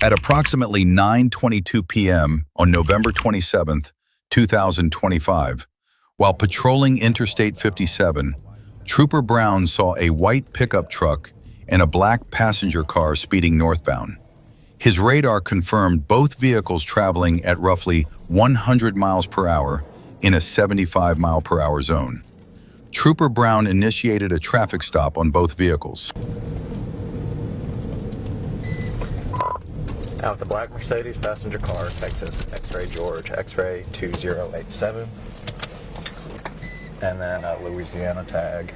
At approximately 9:22 p.m. on November 27, 2025, while patrolling Interstate 57, Trooper Brown saw a white pickup truck and a black passenger car speeding northbound. His radar confirmed both vehicles traveling at roughly 100 miles per hour in a 75 mile per hour zone. Trooper Brown initiated a traffic stop on both vehicles. Out with the black Mercedes passenger car, Texas, X-ray George, X-ray 2087, and then Louisiana tag.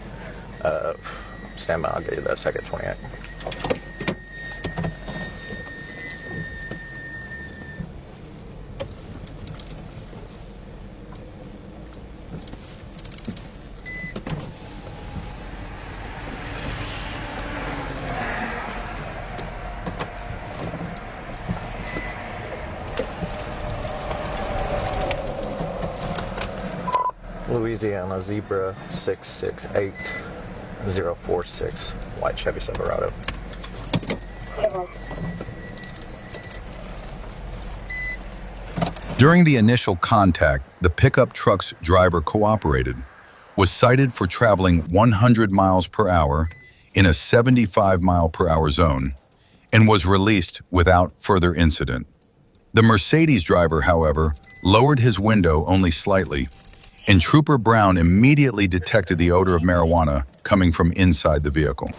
Stand by, I'll get you that second 28. Louisiana Zebra 668046, white Chevy Silverado. During the initial contact, the pickup truck's driver cooperated, was cited for traveling 100 miles per hour in a 75 mile per hour zone, and was released without further incident. The Mercedes driver, however, lowered his window only slightly, and Trooper Brown immediately detected the odor of marijuana coming from inside the vehicle.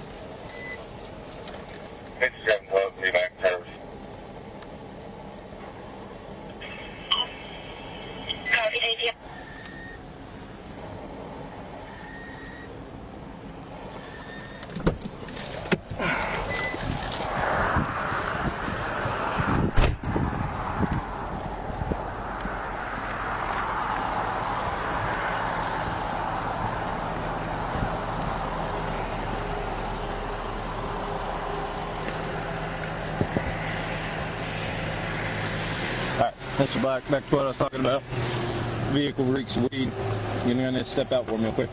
Mr. Black, back to what I was talking about. Vehicle reeks of weed. You're gonna step out for me real quick.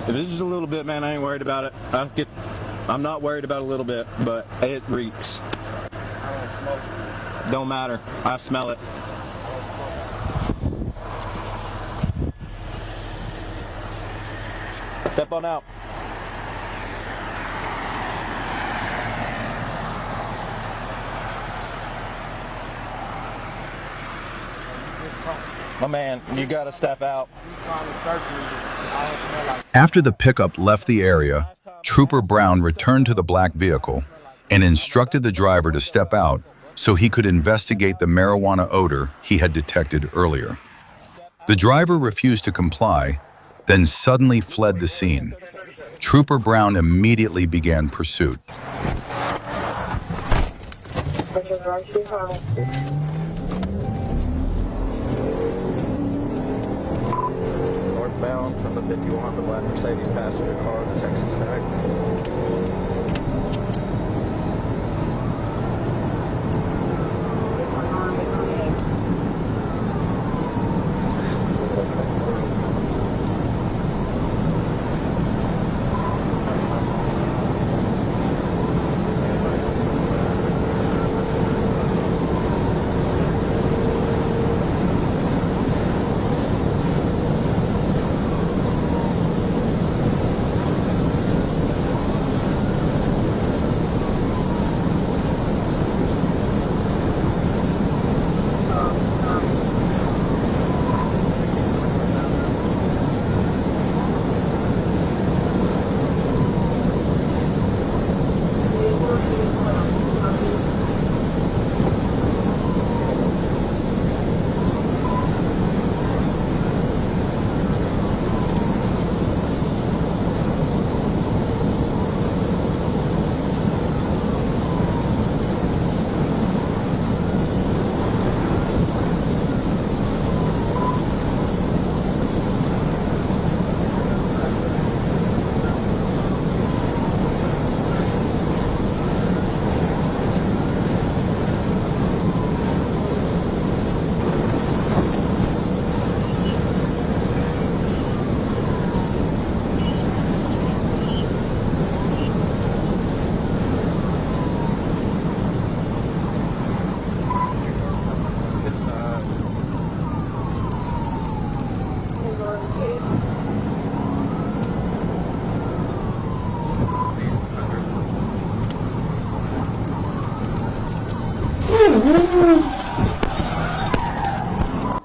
If this is a little bit, man, I ain't worried about it. I'm not worried about a little bit, but it reeks. I don't smoke. Don't matter. I smell it. Step on out. My man, you gotta step out. After the pickup left the area, Trooper Brown returned to the black vehicle and instructed the driver to step out so he could investigate the marijuana odor he had detected earlier. The driver refused to comply, then suddenly fled the scene. Trooper Brown immediately began pursuit. Northbound from the 51, the black Mercedes passenger car, the Texas tag.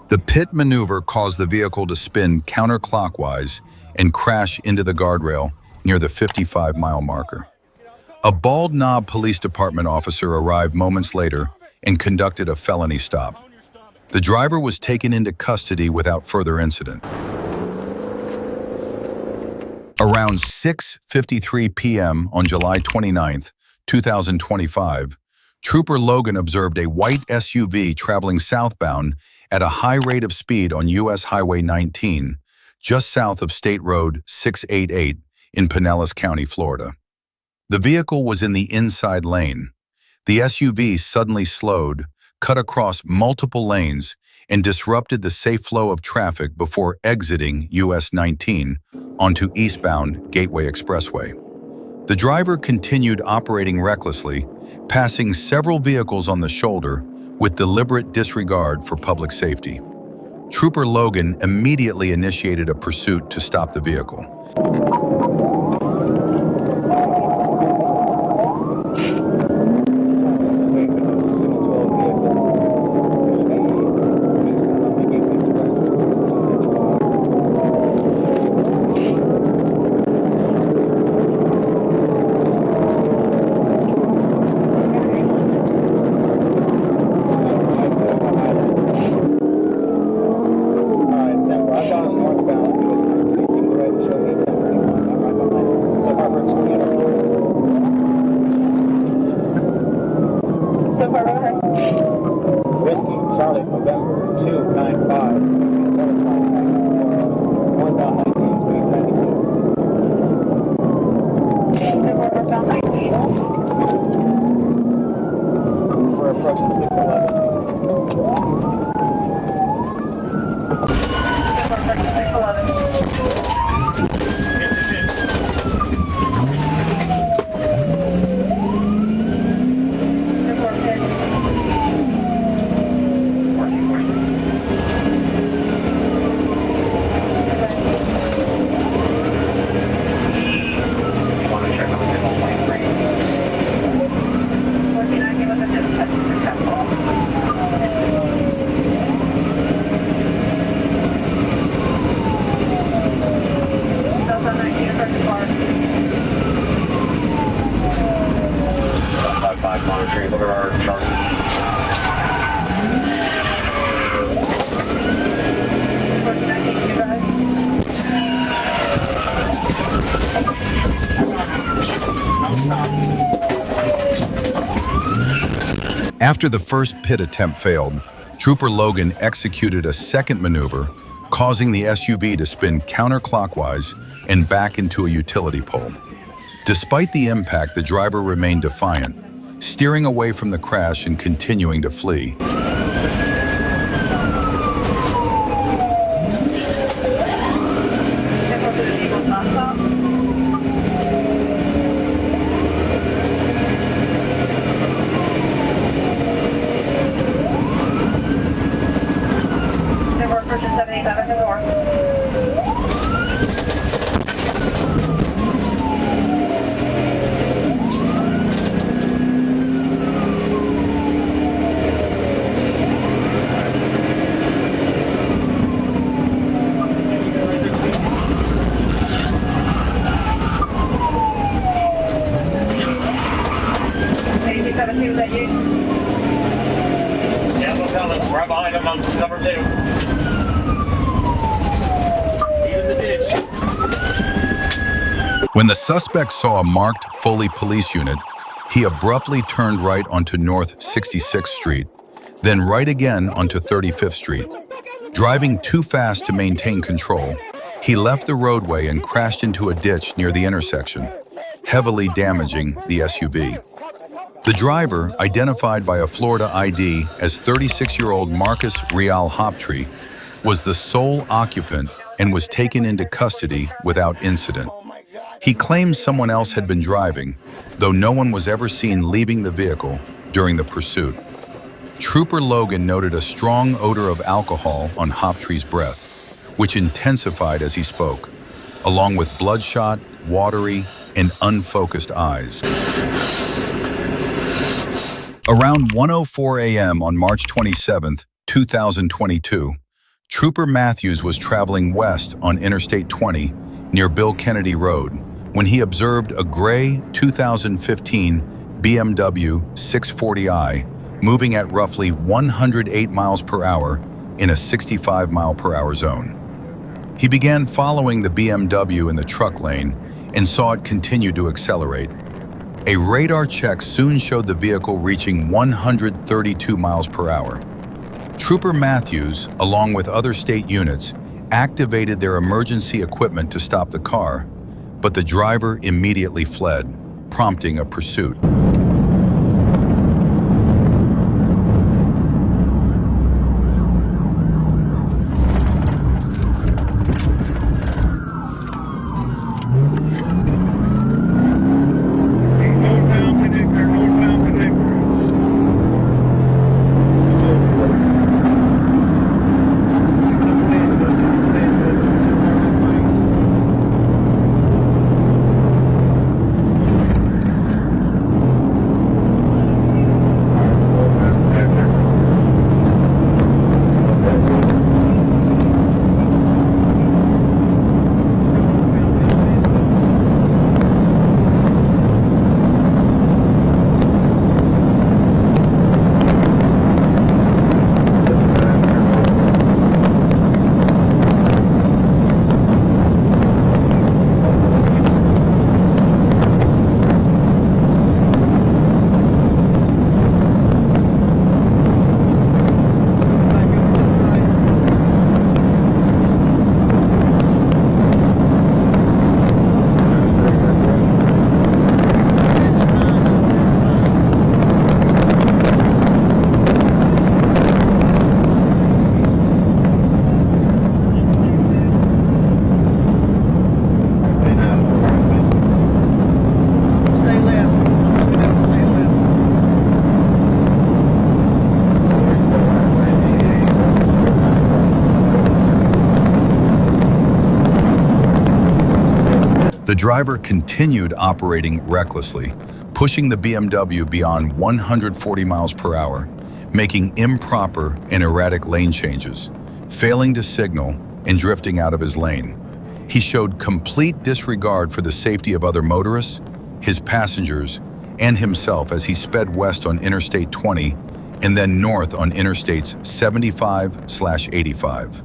The pit maneuver caused the vehicle to spin counterclockwise and crash into the guardrail near the 55-mile marker. A Bald Knob Police Department officer arrived moments later and conducted a felony stop. The driver was taken into custody without further incident. Around 6:53 p.m. on July 29, 2025, Trooper Logan observed a white SUV traveling southbound at a high rate of speed on U.S. Highway 19, just south of State Road 688 in Pinellas County, Florida. The vehicle was in the inside lane. The SUV suddenly slowed, cut across multiple lanes, and disrupted the safe flow of traffic before exiting US 19 onto eastbound Gateway Expressway. The driver continued operating recklessly, passing several vehicles on the shoulder with deliberate disregard for public safety. Trooper Logan immediately initiated a pursuit to stop the vehicle. After the first pit attempt failed, Trooper Logan executed a second maneuver, causing the SUV to spin counterclockwise and back into a utility pole. Despite the impact, the driver remained defiant, steering away from the crash and continuing to flee. Right behind him on number 2. He's in the ditch. When the suspect saw a marked Foley police unit, he abruptly turned right onto North 66th Street, then right again onto 35th Street. Driving too fast to maintain control, he left the roadway and crashed into a ditch near the intersection, heavily damaging the SUV. The driver, identified by a Florida ID as 36-year-old Marcus Real Hoptree, was the sole occupant and was taken into custody without incident. He claims someone else had been driving, though no one was ever seen leaving the vehicle during the pursuit. Trooper Logan noted a strong odor of alcohol on Hoptree's breath, which intensified as he spoke, along with bloodshot, watery, and unfocused eyes. Around 1:04 a.m. on March 27, 2022, Trooper Matthews was traveling west on Interstate 20 near Bill Kennedy Road when he observed a gray 2015 BMW 640i moving at roughly 108 miles per hour in a 65 mile per hour zone. He began following the BMW in the truck lane and saw it continue to accelerate. A radar check soon showed the vehicle reaching 132 miles per hour. Trooper Matthews, along with other state units, activated their emergency equipment to stop the car, but the driver immediately fled, prompting a pursuit. The driver continued operating recklessly, pushing the BMW beyond 140 miles per hour, making improper and erratic lane changes, failing to signal and drifting out of his lane. He showed complete disregard for the safety of other motorists, his passengers, and himself as he sped west on Interstate 20 and then north on Interstates 75/85.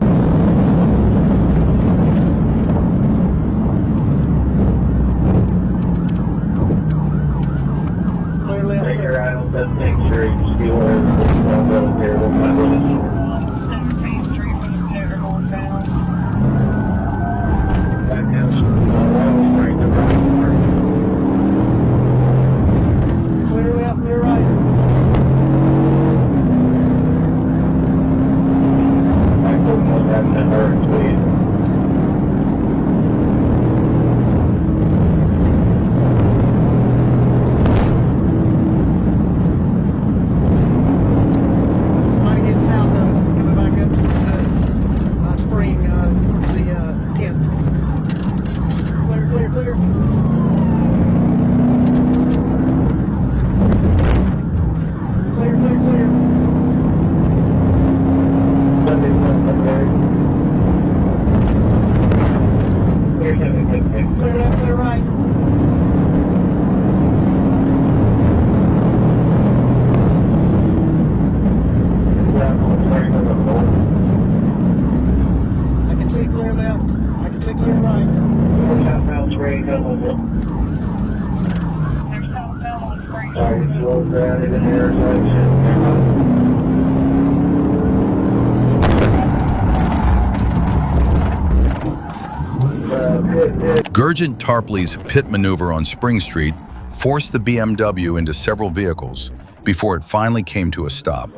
Gurgent Tarpley's pit maneuver on Spring Street forced the BMW into several vehicles before it finally came to a stop.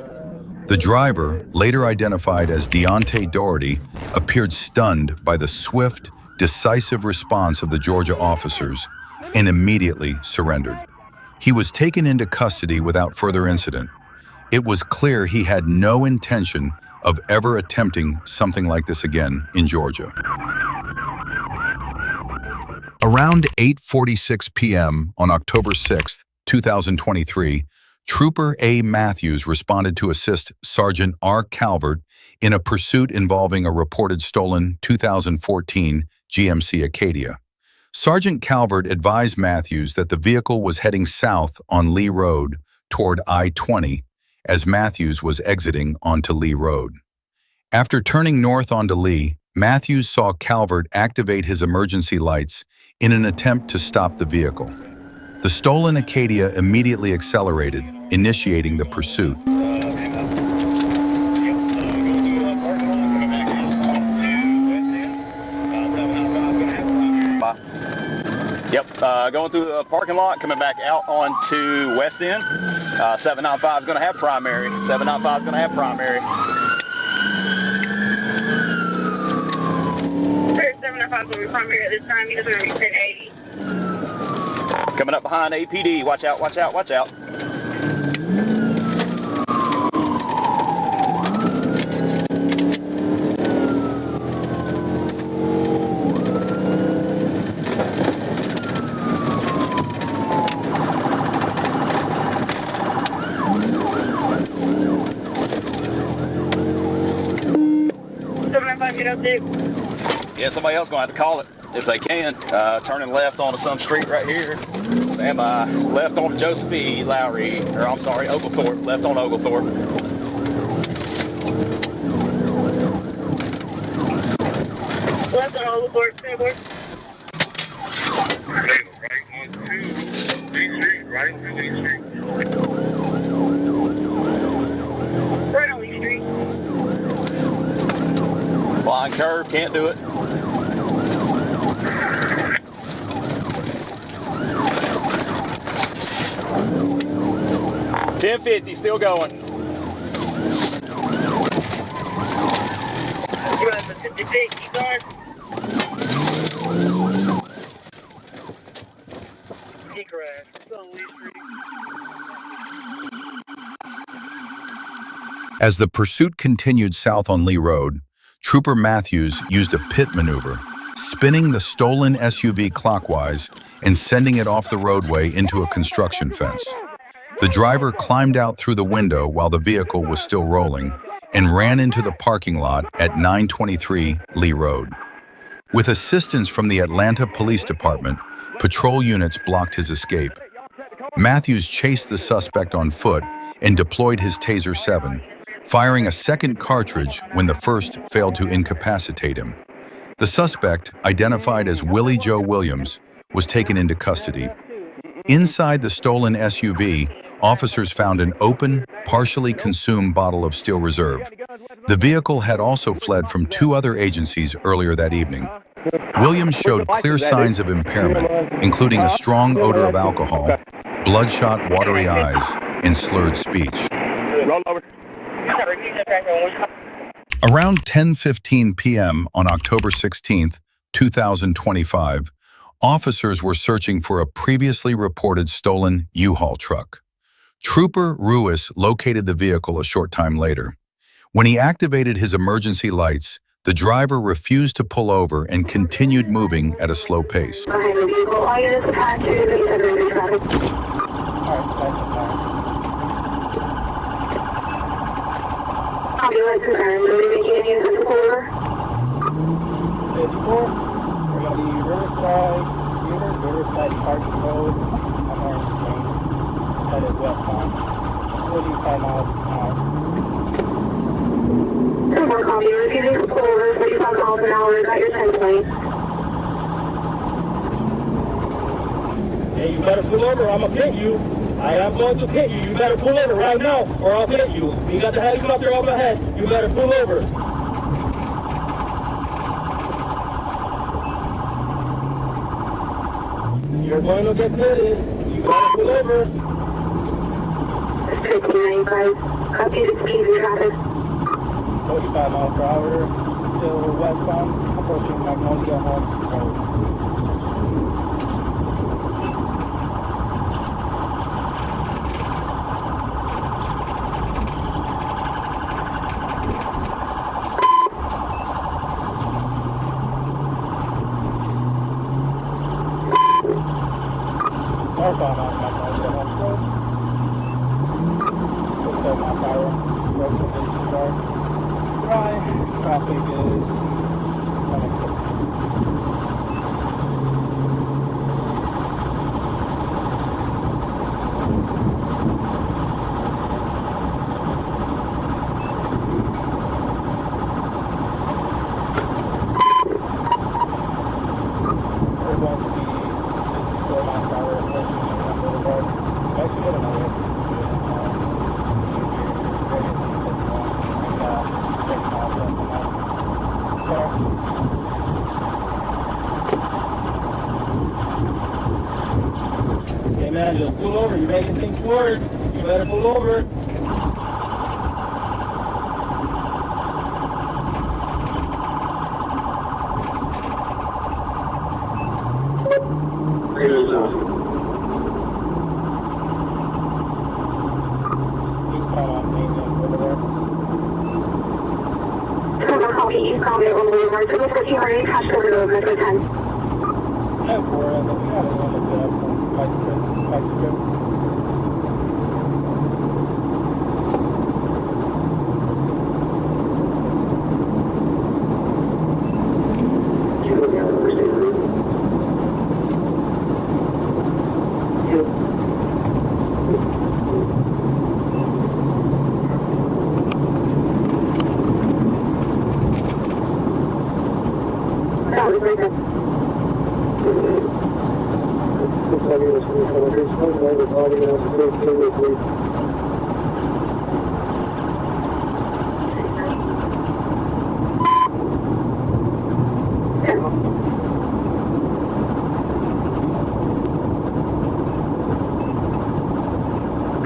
The driver, later identified as Deontay Doherty, appeared stunned by the swift, decisive response of the Georgia officers and immediately surrendered. He was taken into custody without further incident. It was clear he had no intention of ever attempting something like this again in Georgia. Around 8:46 p.m. on October 6, 2023, Trooper A. Matthews responded to assist Sergeant R. Calvert in a pursuit involving a reported stolen 2014 GMC Acadia. Sergeant Calvert advised Matthews that the vehicle was heading south on Lee Road toward I-20 as Matthews was exiting onto Lee Road. After turning north onto Lee, Matthews saw Calvert activate his emergency lights in an attempt to stop the vehicle. The stolen Acadia immediately accelerated, initiating the pursuit. Yep, going through the parking lot, coming back out onto West End. 795 is going to have primary. 795 is going to have primary. 795 will be primary at this time. He's going to be 1080. Coming up behind APD. Watch out, watch out, watch out. Yeah, somebody else gonna have to call it if they can. Turning left onto some street right here. Stand by. Left onto Joseph E. Lowry, or I'm sorry, Oglethorpe. Left on Oglethorpe. Left on Oglethorpe, Singapore. Right onto Lee Street, right onto Lee Street. Right on Lee Street. Blind curve, can't do it. $10.50, still going. You have the 56, keep going. He crashed. It's on Lee Street. As the pursuit continued south on Lee Road, Trooper Matthews used a pit maneuver, spinning the stolen SUV clockwise and sending it off the roadway into a construction fence. The driver climbed out through the window while the vehicle was still rolling and ran into the parking lot at 923 Lee Road. With assistance from the Atlanta Police Department, patrol units blocked his escape. Matthews chased the suspect on foot and deployed his Taser 7, firing a second cartridge when the first failed to incapacitate him. The suspect, identified as Willie Joe Williams, was taken into custody. Inside the stolen SUV, officers found an open, partially consumed bottle of Steel Reserve. The vehicle had also fled from 2 other agencies earlier that evening. Williams showed clear signs of impairment, including a strong odor of alcohol, bloodshot, watery eyes, and slurred speech. Around 10:15 p.m. on October 16, 2025, officers were searching for a previously reported stolen U-Haul truck. Trooper Ruiz located the vehicle a short time later. When he activated his emergency lights, the driver refused to pull over and continued moving at a slow pace. Riverside Park Road, on Orange Lane, headed westbound, 45 miles an hour. More copy, refusing to pull over 45 miles an hour at your 10 lane. Hey, you better pull over or I'm gonna hit you. I am going to hit you. You better pull over right now or I'll hit you. You got the helicopter over my head. You better pull over. You're going to get pitted. You gotta pull over. 695. Copy the speed in traffic. 45 miles per hour. Still westbound. Approaching Magnolia Home Road. Northbound on Magnolia Home Road. traffic is unacceptable. We're going to be 64 miles per hour approaching on Boulevard. We actually got another Hey man, just pull over. You're making things worse. You better pull over. He's caught on main Boulevard. You call me over the word. So let's go see our name. Hash over the movement 10. Yeah, for it. We got another bit of some spike strip.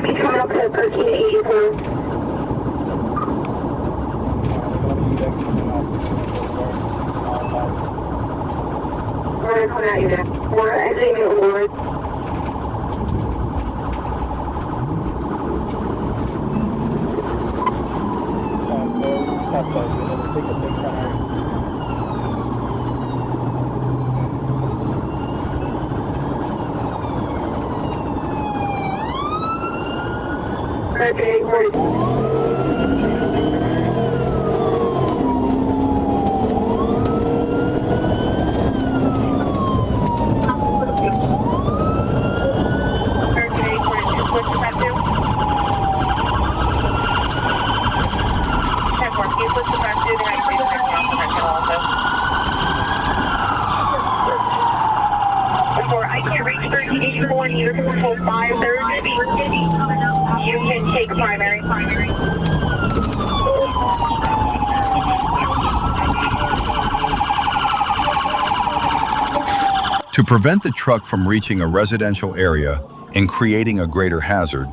He's coming up to 1384. We're coming at you now. We're exiting the Boulevard. Take a big turn. Okay, I can't reach 1384 and you're until 5:30. You can take primary. To prevent the truck from reaching a residential area and creating a greater hazard,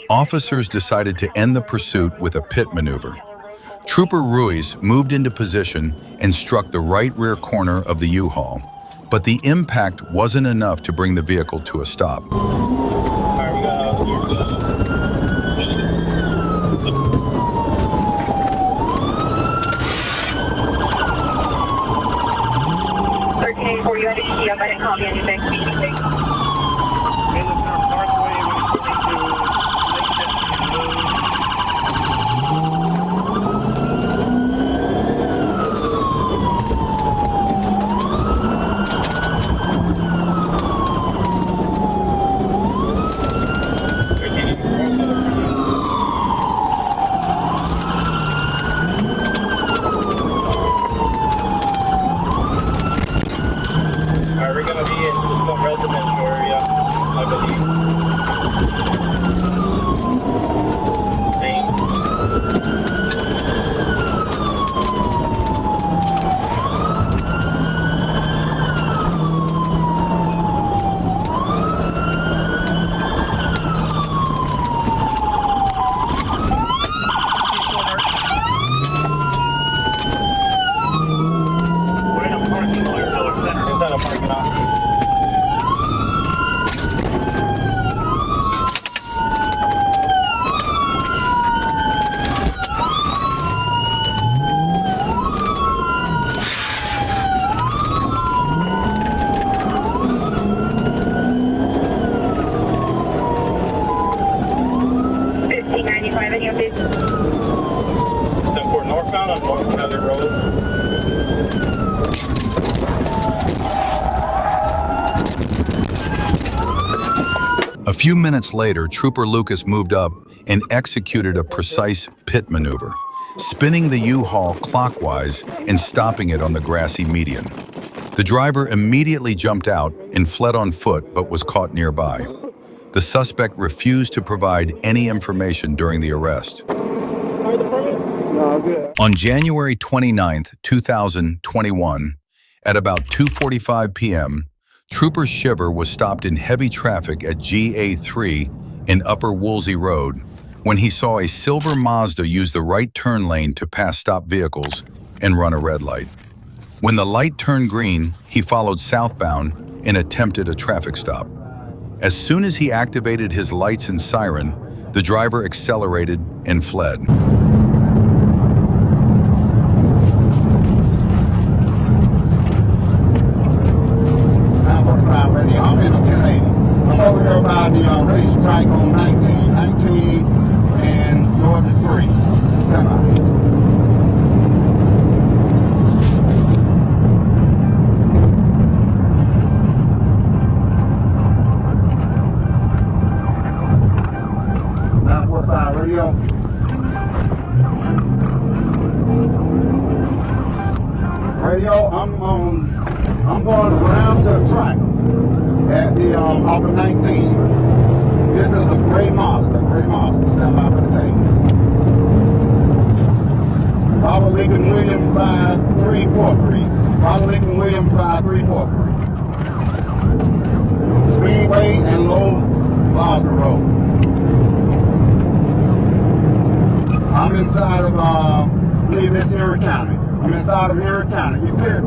officers decided to end the pursuit with a pit maneuver. Trooper Ruiz moved into position and struck the right rear corner of the U-Haul, but the impact wasn't enough to bring the vehicle to a stop. For you had a key up, I didn't call you anything. We're going to be in some residential area, I believe. We're in a parking lot, Miller Center. Is that a parking lot? Northbound on North County Road. few minutes later, Trooper Lucas moved up and executed a precise pit maneuver, spinning the U-Haul clockwise and stopping it on the grassy median. The driver immediately jumped out and fled on foot but was caught nearby. The suspect refused to provide any information during the arrest. On January 29, 2021, at about 2:45 p.m., Trooper Shiver was stopped in heavy traffic at GA3 in Upper Woolsey Road when he saw a silver Mazda use the right turn lane to pass stopped vehicles and run a red light. When the light turned green, he followed southbound and attempted a traffic stop. As soon as he activated his lights and siren, the driver accelerated and fled. I'm in a 1080. I'm over here by the racetrack on 19 and Georgia 3 semi. Radio. Radio, I'm going around the track at the off of 19. This is a gray Mazda, stand by for the tape. Robert Lincoln Williams 5343. Robert Lincoln Williams 5343. Speedway and Low Mazda Road. I'm inside of, I believe it's Erie County. I'm inside of Erie County. You clear?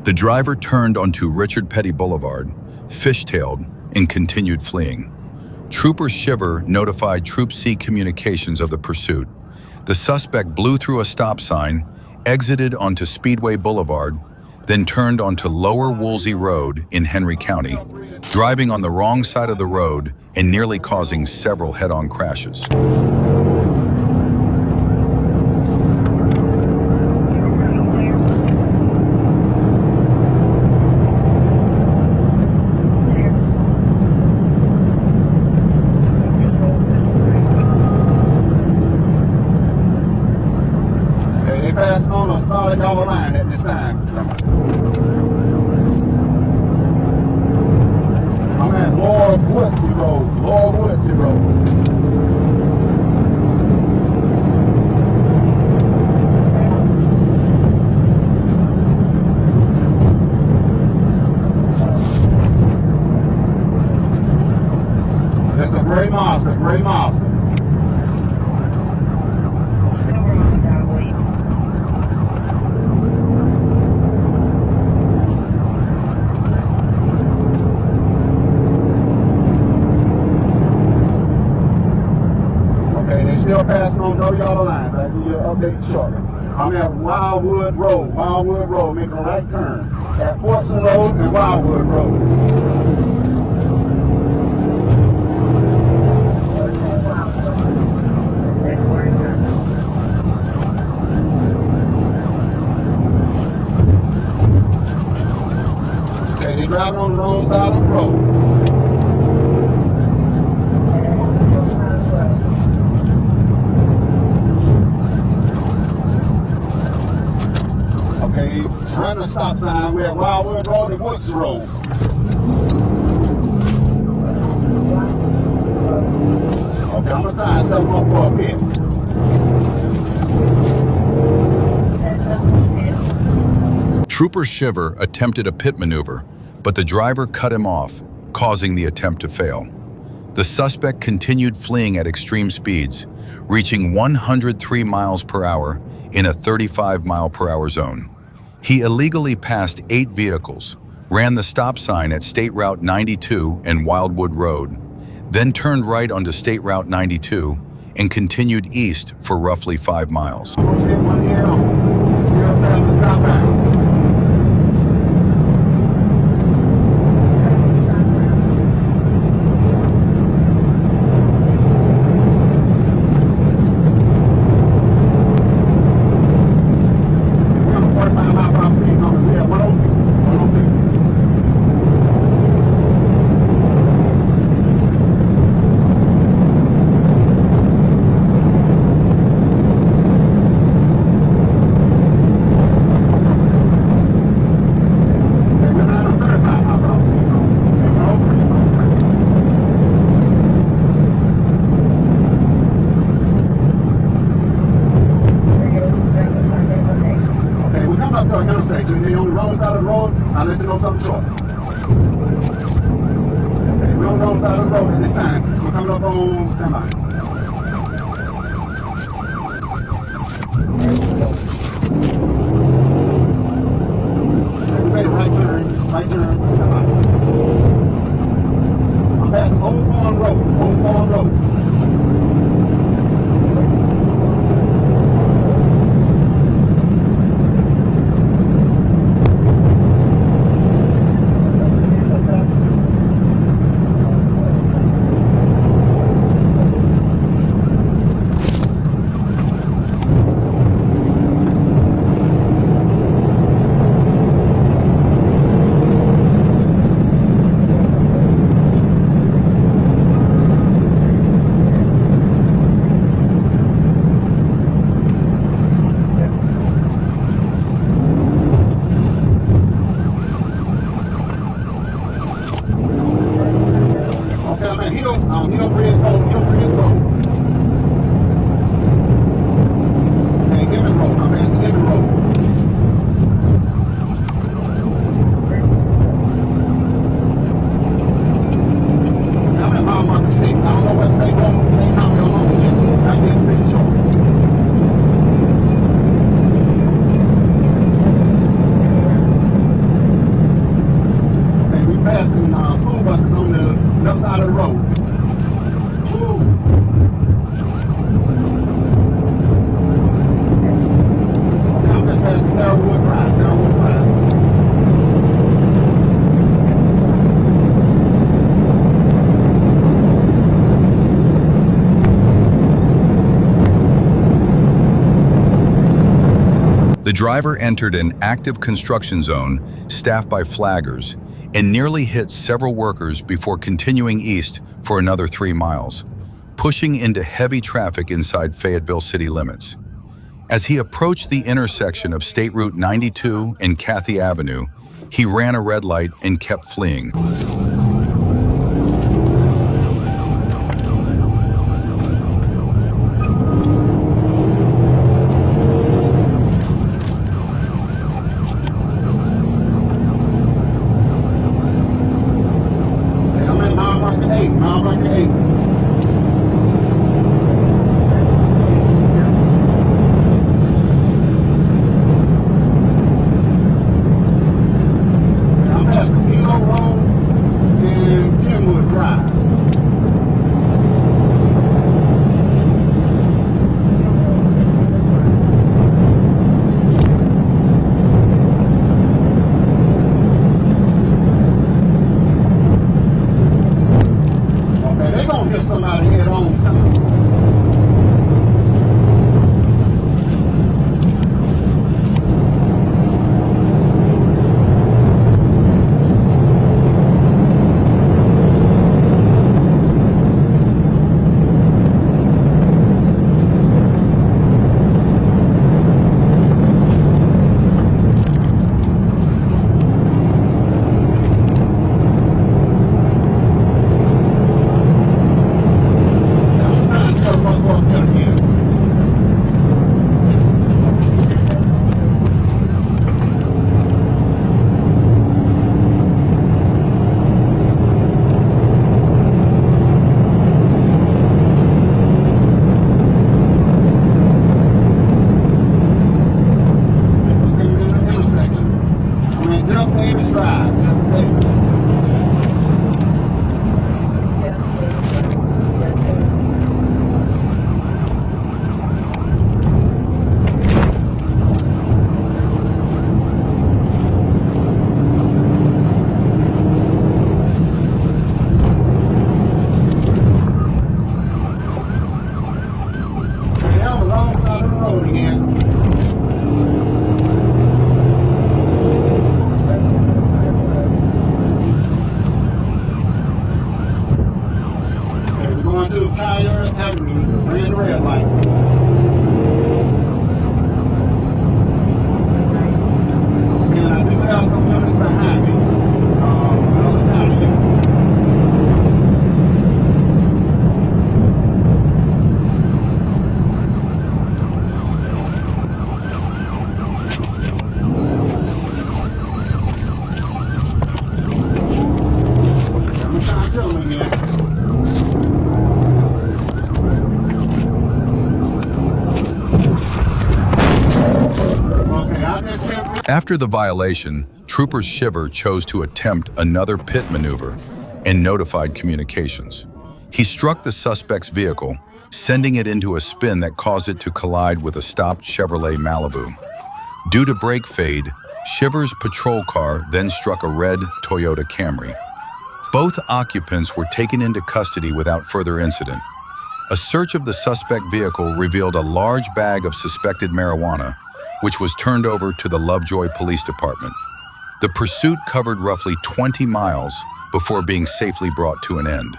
The driver turned onto Richard Petty Boulevard, fishtailed, and continued fleeing. Trooper Shiver notified Troop C Communications of the pursuit. The suspect blew through a stop sign, exited onto Speedway Boulevard, then turned onto Lower Woolsey Road in Henry County, driving on the wrong side of the road and nearly causing several head-on crashes. They passed on a solid yellow line at this time. I'm at Lower Woodsie Road. It's a gray Mazda. Still passing on no yellow lines. I'll give you an update shortly. I'm at Wildwood Road, making a right turn at Fortson Road and Wildwood Road. Okay, they driving on the wrong side of the road. Run the stop sign. We're at Wildwood Road and Woods Road. Okay, I'm gonna try and set them up for a pit. Trooper Shiver attempted a pit maneuver, but the driver cut him off, causing the attempt to fail. The suspect continued fleeing at extreme speeds, reaching 103 miles per hour in a 35 mile per hour zone. He illegally passed 8 vehicles, ran the stop sign at State Route 92 and Wildwood Road, then turned right onto State Route 92 and continued east for roughly 5 miles. some truck. Okay, we're on the wrong side of the road at this time. We're coming up on semi. Okay, we made a right turn, semi. I'm passing Old Farm Road, Hill Bridge Road. Hey, Gibbon Road, I'm passing Gibbon Road. I'm at mile marker 6. I don't know what state road, state highway I'm on yet. I'm getting pretty short. Hey, we passing school buses on the left side of the road. I'm just passing Darwood Drive. The driver entered an active construction zone staffed by flaggers and nearly hit several workers before continuing east for another 3 miles, pushing into heavy traffic inside Fayetteville city limits. As he approached the intersection of State Route 92 and Cathy Avenue, he ran a red light and kept fleeing. Mile marker 8. I'm passing Hilo Road and Kenwood Drive. They're gonna hit somebody head on something. After the violation, Trooper Shiver chose to attempt another pit maneuver and notified communications. He struck the suspect's vehicle, sending it into a spin that caused it to collide with a stopped Chevrolet Malibu. Due to brake fade, Shiver's patrol car then struck a red Toyota Camry. Both occupants were taken into custody without further incident. A search of the suspect vehicle revealed a large bag of suspected marijuana, which was turned over to the Lovejoy Police Department. The pursuit covered roughly 20 miles before being safely brought to an end.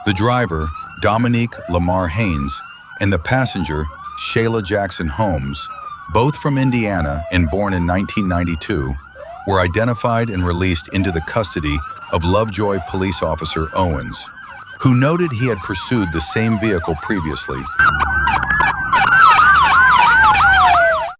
The driver, Dominique Lamar Haynes, and the passenger, Shayla Jackson Holmes, both from Indiana and born in 1992, were identified and released into the custody of Lovejoy Police Officer Owens, who noted he had pursued the same vehicle previously.